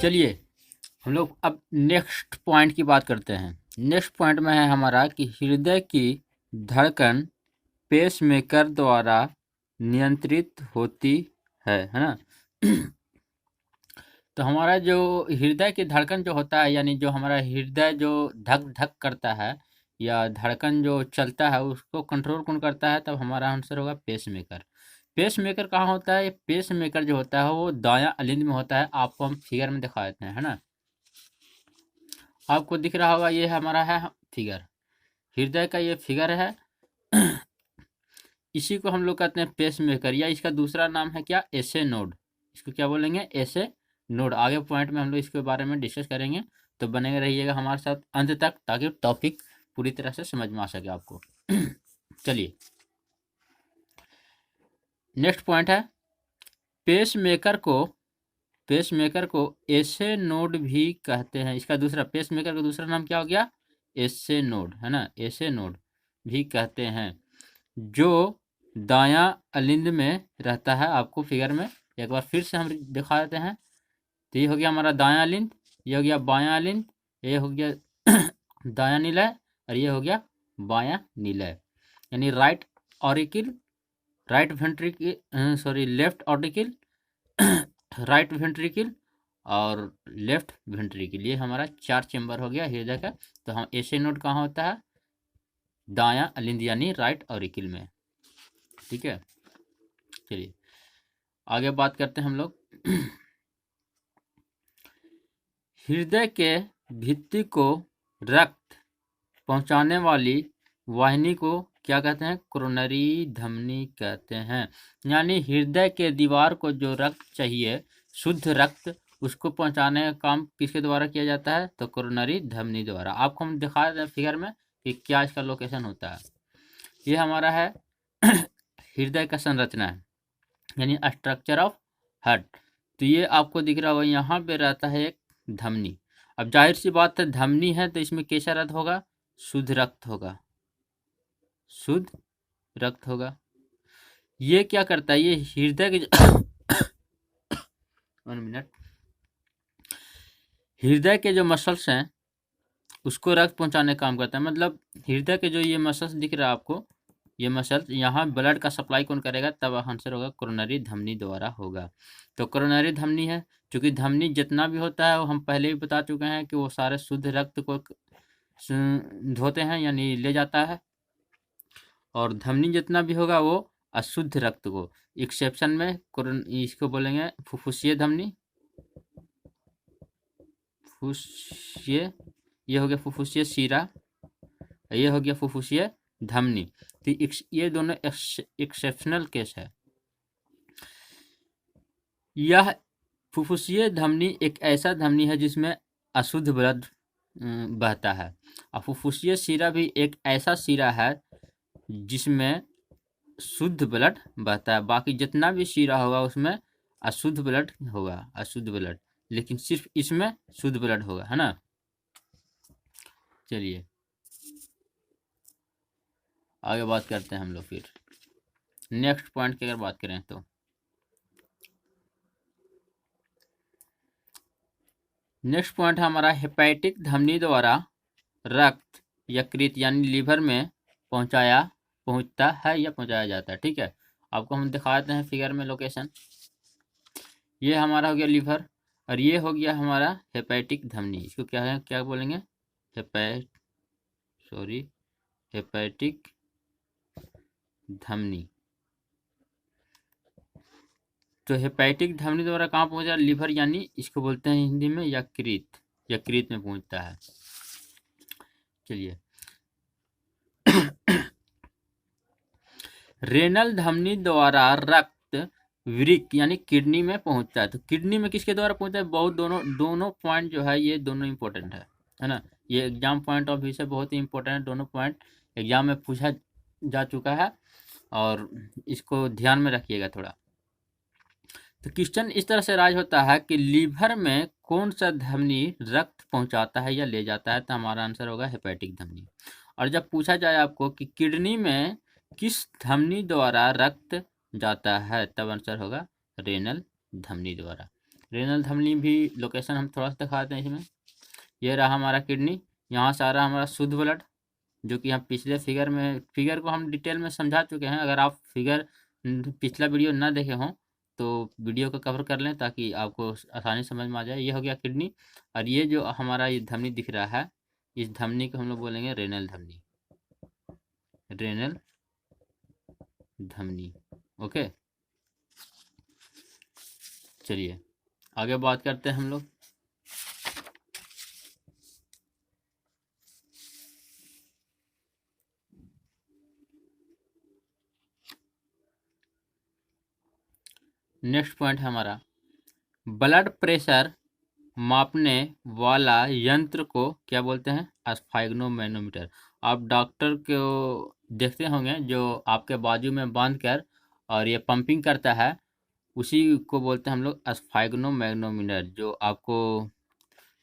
चलिए हम लोग अब नेक्स्ट पॉइंट की बात करते हैं। नेक्स्ट पॉइंट में है हमारा कि हृदय की धड़कन पेसमेकर द्वारा नियंत्रित होती है ना। तो हमारा जो हृदय की धड़कन जो होता है, यानी जो हमारा हृदय जो धक धक करता है या धड़कन जो चलता है, उसको कंट्रोल कौन करता है? तब हमारा आंसर होगा पेसमेकर। पेसमेकर कहाँ होता है? पेसमेकर जो होता है वो दायां अलिंद में होता है। आपको हम फिगर में दिखा देते हैं, है ना। आपको दिख रहा होगा, ये हमारा है फिगर, हृदय का ये फिगर है। इसी को हम लोग कहते हैं पेसमेकर, या इसका दूसरा नाम है क्या? एसे नोड। इसको क्या बोलेंगे? एसे नोड। आगे पॉइंट में हम लोग इसके बारे में डिस्कस करेंगे, तो बने रहिएगा हमारे साथ अंत तक, ताकि टॉपिक पूरी तरह से समझ में आ सके आपको। चलिए नेक्स्ट पॉइंट है, पेसमेकर को एसे नोड भी कहते हैं। इसका दूसरा, पेसमेकर का दूसरा नाम क्या हो गया? एसे नोड, है ना। एसे नोड भी कहते हैं, जो दायां अलिंद में रहता है। आपको फिगर में एक बार फिर से हम दिखा देते हैं। तो ये हो गया हमारा दायां अलिंद, ये हो गया बायां अलिंद, ये हो गया दायां निलय, और ये हो गया बायां निलय। यानी right auricle, right ventricle, sorry left auricle, right ventricle और लेफ्ट वेंट्रिकल। ये हमारा 4 चेंबर हो गया हृदय का। तो हम ऐसे नोड कहाँ होता है? दायां अलिंद यानी राइट ऑरिकल में। ठीक है, चलिए आगे बात करते हैं हम लोग। हृदय के भित्ति को रक्त पहुंचाने वाली वाहिनी को क्या कहते हैं? कोरोनरी धमनी कहते हैं। यानी हृदय के दीवार को जो रक्त चाहिए, शुद्ध रक्त, उसको पहुंचाने का काम किसके द्वारा किया जाता है? तो कोरोनरी धमनी द्वारा। आपको हम दिखा दें फिगर में कि क्या इसका लोकेशन होता है। ये हमारा है हृदय का संरचना है, यानी स्ट्रक्चर ऑफ हार्ट। तो ये आपको दिख रहा होगा, यहाँ पे रहता है एक धमनी। अब जाहिर सी बात है, धमनी है तो इसमें कैसा रक्त होगा? शुद्ध रक्त होगा, शुद्ध रक्त होगा। ये क्या करता है? ये हृदय के 1 मिनट, हृदय के जो मसल्स हैं उसको रक्त पहुंचाने का काम करता है। मतलब हृदय के जो ये मसल्स दिख रहा है आपको, ये मसल्स, यहाँ ब्लड का सप्लाई कौन करेगा? तब आंसर होगा कोरोनरी धमनी द्वारा होगा। तो कोरोनरी धमनी है, क्योंकि धमनी जितना भी होता है वो हम पहले भी बता चुके हैं कि वो सारे शुद्ध रक्त को धोते हैं, यानी ले जाता है। और धमनी जितना भी होगा वो अशुद्ध रक्त को, एक्सेप्शन में इसको बोलेंगे फुफ्फुसीय धमनी, फुफ्फुसीय, ये हो गया फुफ्फुसीय शिरा, ये हो गया फुफ्फुसीय धमनी। तो ये दोनों एक्सेप्शनल केस है। यह फुफ्फुसीय धमनी एक ऐसा धमनी है जिसमें अशुद्ध ब्लड बहता है, और फुफ्फुसीय शिरा भी एक ऐसा शिरा है जिसमें शुद्ध ब्लड बहता है। बाकी जितना भी शिरा होगा उसमें अशुद्ध ब्लड होगा, अशुद्ध ब्लड, लेकिन सिर्फ इसमें शुद्ध ब्लड होगा, है ना। चलिए आगे बात करते हैं हम लोग फिर नेक्स्ट पॉइंट की अगर बात करें तो नेक्स्ट पॉइंट है हमारा हेपेटिक धमनी द्वारा रक्त यकृत यानी लीवर में पहुंचता है या पहुंचाया जाता है। ठीक है, आपको हम दिखा देते हैं फिगर में लोकेशन। ये हमारा हो गया लीवर, और ये हो गया हमारा हेपेटिक धमनी। इसको क्या है, क्या बोलेंगे? हेपेटिक धमनी। तो हेपेटिक धमनी द्वारा कहाँ पहुंचा? लीवर, यानी इसको बोलते हैं हिंदी में यकृत, यकृत में पहुंचता है। चलिए रेनल धमनी द्वारा रक्त वृक्क यानी किडनी में पहुंचता है। तो किडनी में किसके द्वारा पहुंचता है? बहुत दोनों पॉइंट जो है ये दोनों इंपॉर्टेंट है ना। ये एग्जाम पॉइंट ऑफ व्यू से बहुत ही इंपॉर्टेंट है। दोनों पॉइंट एग्जाम में पूछा जा चुका है, और इसको ध्यान में रखिएगा थोड़ा। तो क्वेश्चन इस तरह से राज होता है कि लीवर में कौन सा धमनी रक्त पहुंचाता है या ले जाता है? तो हमारा आंसर होगा हेपेटिक धमनी। और जब पूछा जाए आपको कि किडनी में किस धमनी द्वारा रक्त जाता है, तब आंसर होगा रेनल धमनी द्वारा। रेनल धमनी भी लोकेशन हम थोड़ा सा दिखाते हैं इसमें। ये रहा हमारा किडनी, यहाँ से आ रहा हमारा शुद्ध ब्लड, जो कि हम पिछले फिगर को हम डिटेल में समझा चुके हैं। अगर आप फिगर पिछला वीडियो ना देखे हों तो वीडियो को कवर कर लें ताकि आपको आसानी समझ में आ जाए। ये हो गया किडनी, और ये जो हमारा ये धमनी दिख रहा है, इस धमनी को हम लोग बोलेंगे रेनल धमनी, रेनल धमनी। ओके, चलिए आगे बात करते हैं हम लोग। नेक्स्ट पॉइंट है हमारा ब्लड प्रेशर मापने वाला यंत्र को क्या बोलते हैं? स्फाइग्नोमैनोमीटर। आप डॉक्टर को देखते होंगे जो आपके बाजू में बांध कर और ये पंपिंग करता है, उसी को बोलते हैं हम लोग स्फाइग्नोमैग्नोमीटर। जो आपको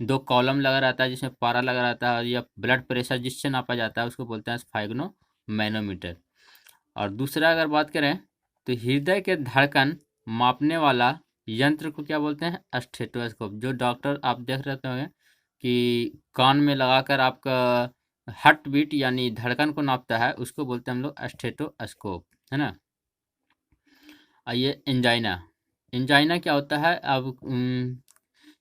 दो कॉलम लगा रहता है जिसमें पारा लगा रहता है और यह ब्लड प्रेशर जिससे नापा जाता है उसको बोलते हैं स्फाइग्नोमैनोमीटर। और दूसरा अगर बात करें तो हृदय के धड़कन मापने वाला यंत्र को क्या बोलते हैं? स्टेथोस्कोप। जो डॉक्टर आप देख रहे होंगे कि कान में लगाकर आपका हार्ट बीट यानी धड़कन को नापता है, उसको बोलते हैं हम लोग स्टेथोस्कोप, है ना। आइए एंजाइना। एंजाइना क्या होता है? अब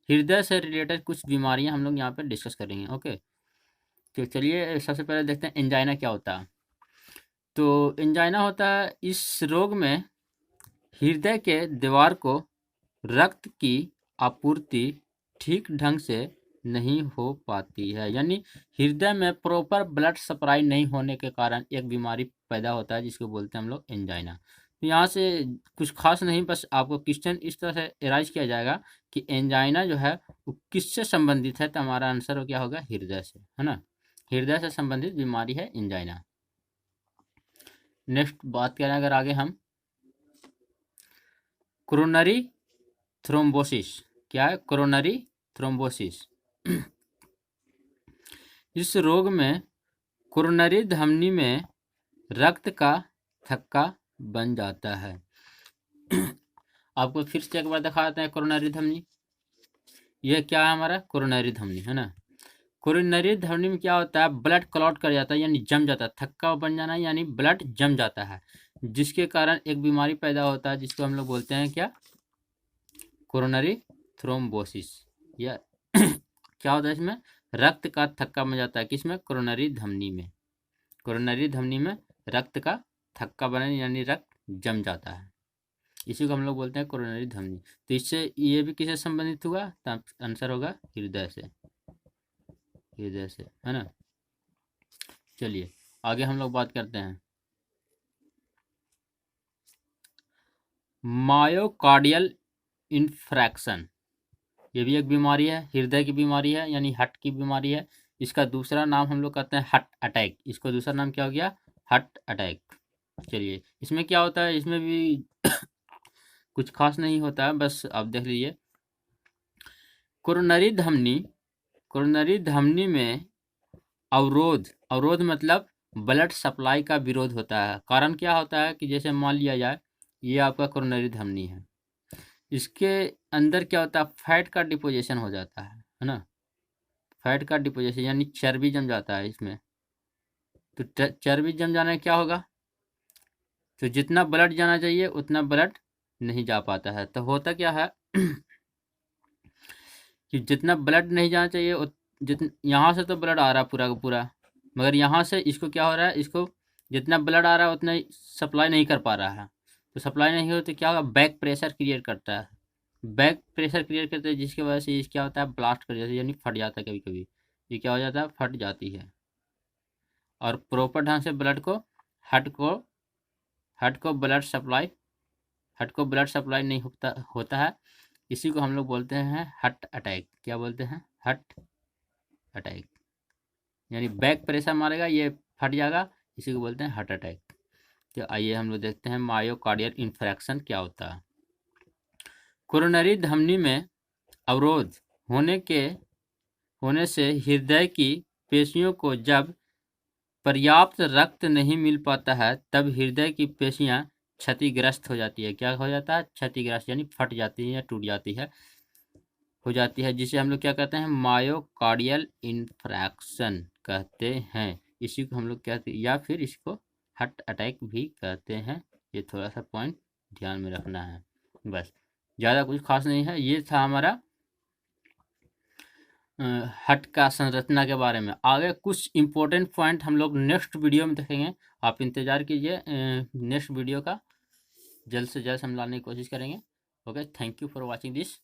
हृदय से रिलेटेड कुछ बीमारियां हम लोग यहाँ पे डिस्कस करेंगे। ओके, तो चलिए सबसे पहले देखते हैं एंजाइना क्या होता है। तो एंजाइना होता है, इस रोग में हृदय के दीवार को रक्त की आपूर्ति ठीक ढंग से नहीं हो पाती है, यानी हृदय में प्रॉपर ब्लड सप्लाई नहीं होने के कारण एक बीमारी पैदा होता है जिसको बोलते हैं हम लोग एंजाइना। तो यहाँ से कुछ खास नहीं, बस आपको क्वेश्चन इस तरह से एराइज किया जाएगा कि एंजाइना जो है वो किससे संबंधित है, तो हमारा आंसर क्या होगा? हृदय से, है ना। हृदय से संबंधित बीमारी है एंजाइना। नेक्स्ट बात करें अगर आगे हम, कोरोनरी थ्रोम्बोसिस। क्या है? Coronary thrombosis. इस रोग में कोरोनरी धमनी में रक्त का थक्का बन जाता है। आपको फिर से एक बार दिखाते हैं कोरोनरी धमनी। यह क्या है? हमारा कोरोनरी धमनी, है ना। कोरोनरी धमनी में क्या होता है? ब्लड क्लॉट कर जाता है यानी जम जाता है, थक्का बन जाना यानी ब्लड जम जाता है, जिसके कारण एक बीमारी पैदा होता है जिसको हम लोग बोलते हैं क्या? Coronary thrombosis. या क्या होता है इसमें? रक्त का थक्का बन जाता है, किसमें? कोरोनरी धमनी में। कोरोनरी धमनी में रक्त का थक्का बने यानी रक्त जम जाता है, इसी को हम लोग बोलते हैं कोरोनरी धमनी। तो इससे ये भी किससे संबंधित हुआ? तो आंसर होगा हृदय से, हृदय से, है ना। चलिए आगे हम लोग बात करते हैं मायोकार्डियल इन्फ्रैक्शन। ये भी एक बीमारी है, हृदय की बीमारी है यानी हार्ट की बीमारी है। इसका दूसरा नाम हम लोग कहते हैं हार्ट अटैक। इसको दूसरा नाम क्या हो गया? Heart attack. चलिए इसमें क्या होता है? इसमें भी कुछ खास नहीं होता है, बस आप देख लीजिए। कोरोनरी धमनी, कोरोनरी धमनी में अवरोध, अवरोध मतलब ब्लड सप्लाई का विरोध होता है। कारण क्या होता है कि जैसे मान लिया जाए ये आपका कोरोनरी धमनी है, इसके अंदर क्या होता है? फैट का डिपोजिशन हो जाता है ना। फैट का डिपोजिशन यानी चर्बी जम जाता है इसमें। तो चर्बी जम जाने क्या होगा? तो जितना ब्लड जाना चाहिए उतना ब्लड नहीं जा पाता है। तो होता क्या है कि जितना ब्लड नहीं जाना चाहिए जितना यहाँ से तो ब्लड आ रहा है पूरा का पूरा, मगर यहाँ से इसको क्या हो रहा है? इसको जितना ब्लड आ रहा है उतना सप्लाई नहीं कर पा रहा है। तो सप्लाई नहीं हो तो क्या होगा? बैक प्रेशर क्रिएट करता है, बैक प्रेशर क्रिएट करता है, जिसकी वजह से क्या होता है? ब्लास्ट कर जाता है यानी फट जाता है। कभी कभी ये क्या हो जाता है? फट जाती है। और प्रॉपर ढंग से ब्लड को हार्ट को हार्ट को ब्लड सप्लाई हार्ट को ब्लड सप्लाई नहीं होता है। इसी को हम लोग बोलते हैं हार्ट अटैक। क्या बोलते हैं? Heart attack. यानी बैक प्रेशर मारेगा, ये फट जाएगा, इसी को बोलते हैं हार्ट अटैक। तो आइए हम लोग देखते हैं मायोकार्डियल इन्फ्रैक्शन क्या होता है। कोरोनरी धमनी में अवरोध होने से हृदय की पेशियों को जब पर्याप्त रक्त नहीं मिल पाता है तब हृदय की पेशियां क्षतिग्रस्त हो जाती है। क्या हो जाता है? क्षतिग्रस्त यानी फट जाती है या टूट जाती है। हो जाती है, जिसे हम लोग क्या कहते हैं, मायोकार्डियल इन्फ्रैक्शन कहते हैं। इसी को हम लोग कहते हैं, या फिर इसको हार्ट अटैक भी कहते हैं। ये थोड़ा सा पॉइंट ध्यान में रखना है, बस ज़्यादा कुछ खास नहीं है। ये था हमारा हार्ट का संरचना के बारे में। आगे कुछ इम्पोर्टेंट पॉइंट हम लोग नेक्स्ट वीडियो में देखेंगे, आप इंतज़ार कीजिए नेक्स्ट वीडियो का। जल्द से जल्द हम लाने की कोशिश करेंगे। Okay, thank you for watching this.